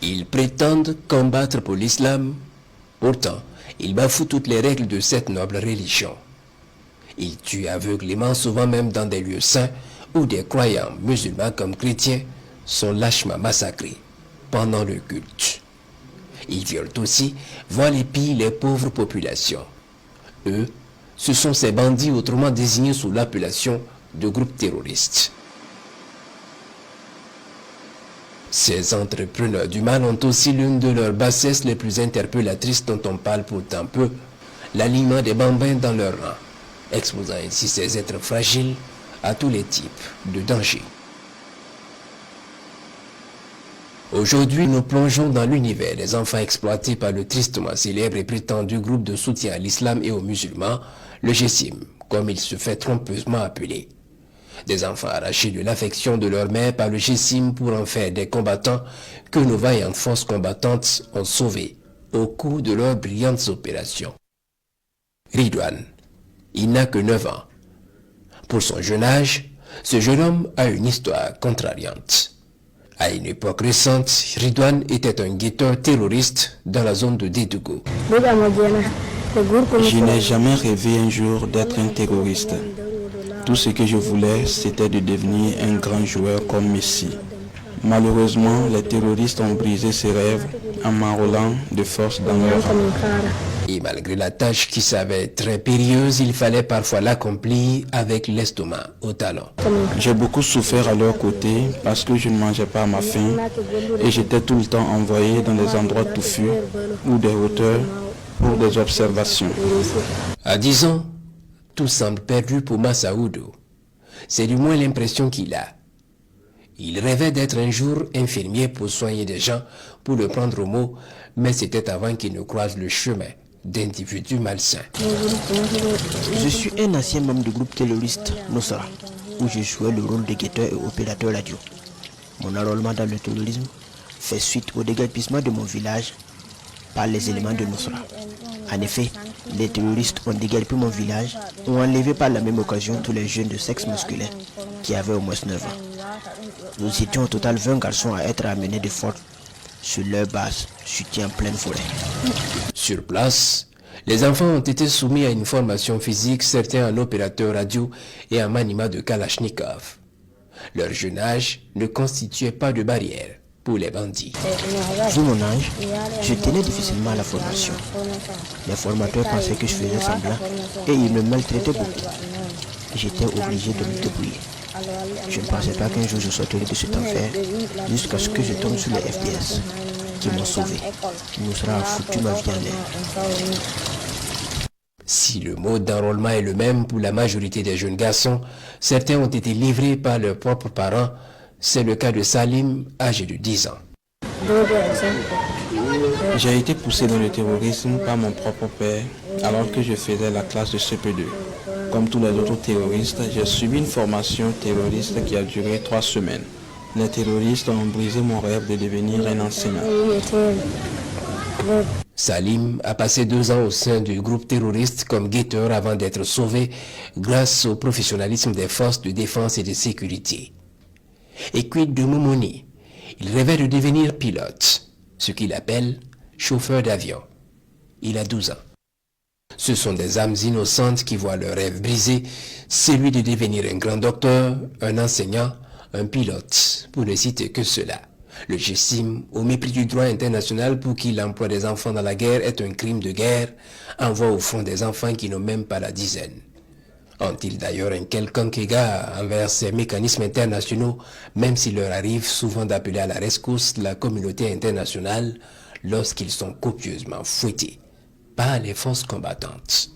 Ils prétendent combattre pour l'islam, pourtant, ils bafouent toutes les règles de cette noble religion. Ils tuent aveuglément, souvent même dans des lieux saints, où des croyants musulmans comme chrétiens sont lâchement massacrés pendant le culte. Ils violent aussi, volent et pillent les pauvres populations. Eux, ce sont ces bandits autrement désignés sous l'appellation de groupes terroristes. Ces entrepreneurs du mal ont aussi l'une de leurs bassesses les plus interpellatrices dont on parle pourtant peu, l'alignement des bambins dans leur rang, exposant ainsi ces êtres fragiles à tous les types de dangers. Aujourd'hui, nous plongeons dans l'univers des enfants exploités par le tristement célèbre et prétendu groupe de soutien à l'islam et aux musulmans, le GESIM, comme il se fait trompeusement appeler. Des enfants arrachés de l'affection de leur mère par le GESIM pour en faire des combattants que nos vaillantes forces combattantes ont sauvés au cours de leurs brillantes opérations. Ridwan, il n'a que 9 ans. Pour son jeune âge, ce jeune homme a une histoire contrariante. À une époque récente, Ridwan était un guetteur terroriste dans la zone de Dédougou. Je n'ai jamais rêvé un jour d'être un terroriste. Tout ce que je voulais, c'était de devenir un grand joueur comme Messi. Malheureusement, les terroristes ont brisé ces rêves en m'enrôlant de force dans leur rang. Et malgré la tâche qui s'avère très périlleuse, il fallait parfois l'accomplir avec l'estomac au talon. J'ai beaucoup souffert à leur côté parce que je ne mangeais pas à ma faim et j'étais tout le temps envoyé dans des endroits touffus ou des hauteurs pour des observations. À 10 ans, tout semble perdu pour Massaoudou. C'est du moins l'impression qu'il a. Il rêvait d'être un jour infirmier pour soigner des gens, pour le prendre au mot, mais c'était avant qu'il ne croise le chemin d'individus malsains. Je suis un ancien membre du groupe terroriste Nusra, où je jouais le rôle de guetteur et opérateur radio. Mon enrôlement dans le terrorisme fait suite au déguerpissement de mon village par les éléments de Nusra. En effet, les terroristes ont déguerpi mon village, ont enlevé par la même occasion tous les jeunes de sexe masculin qui avaient au moins 9 ans. Nous étions au total 20 garçons à être amenés de force sur leur base, située en pleine forêt. Sur place, les enfants ont été soumis à une formation physique, certains en opérateur radio et en maniement de Kalachnikov. Leur jeune âge ne constituait pas de barrière pour les bandits. Vu mon âge, je tenais difficilement à la formation. Les formateurs pensaient que je faisais semblant et ils me maltraitaient beaucoup. J'étais obligé de me débrouiller. Je ne pensais pas qu'un jour je sortirais de cet enfer jusqu'à ce que je tombe sur les FDS qui m'ont sauvé. Nous sera foutu ma vie en l'air. Si le mode d'enrôlement est le même pour la majorité des jeunes garçons, certains ont été livrés par leurs propres parents. C'est le cas de Salim, âgé de 10 ans. J'ai été poussé dans le terrorisme par mon propre père alors que je faisais la classe de CP2. Comme tous les autres terroristes, j'ai subi une formation terroriste qui a duré 3 semaines. Les terroristes ont brisé mon rêve de devenir un enseignant. Salim a passé 2 ans au sein du groupe terroriste comme guetteur avant d'être sauvé grâce au professionnalisme des forces de défense et de sécurité. Et quid de Momoni? Il rêvait de devenir pilote, ce qu'il appelle chauffeur d'avion. Il a 12 ans. Ce sont des âmes innocentes qui voient leur rêve brisé, celui de devenir un grand docteur, un enseignant, un pilote, pour ne citer que cela. Le GESIM, au mépris du droit international pour qui l'emploi des enfants dans la guerre est un crime de guerre, envoie au front des enfants qui n'ont même pas la dizaine. Ont-ils d'ailleurs un quelconque égard envers ces mécanismes internationaux, même s'il leur arrive souvent d'appeler à la rescousse la communauté internationale lorsqu'ils sont copieusement fouettés par les forces combattantes?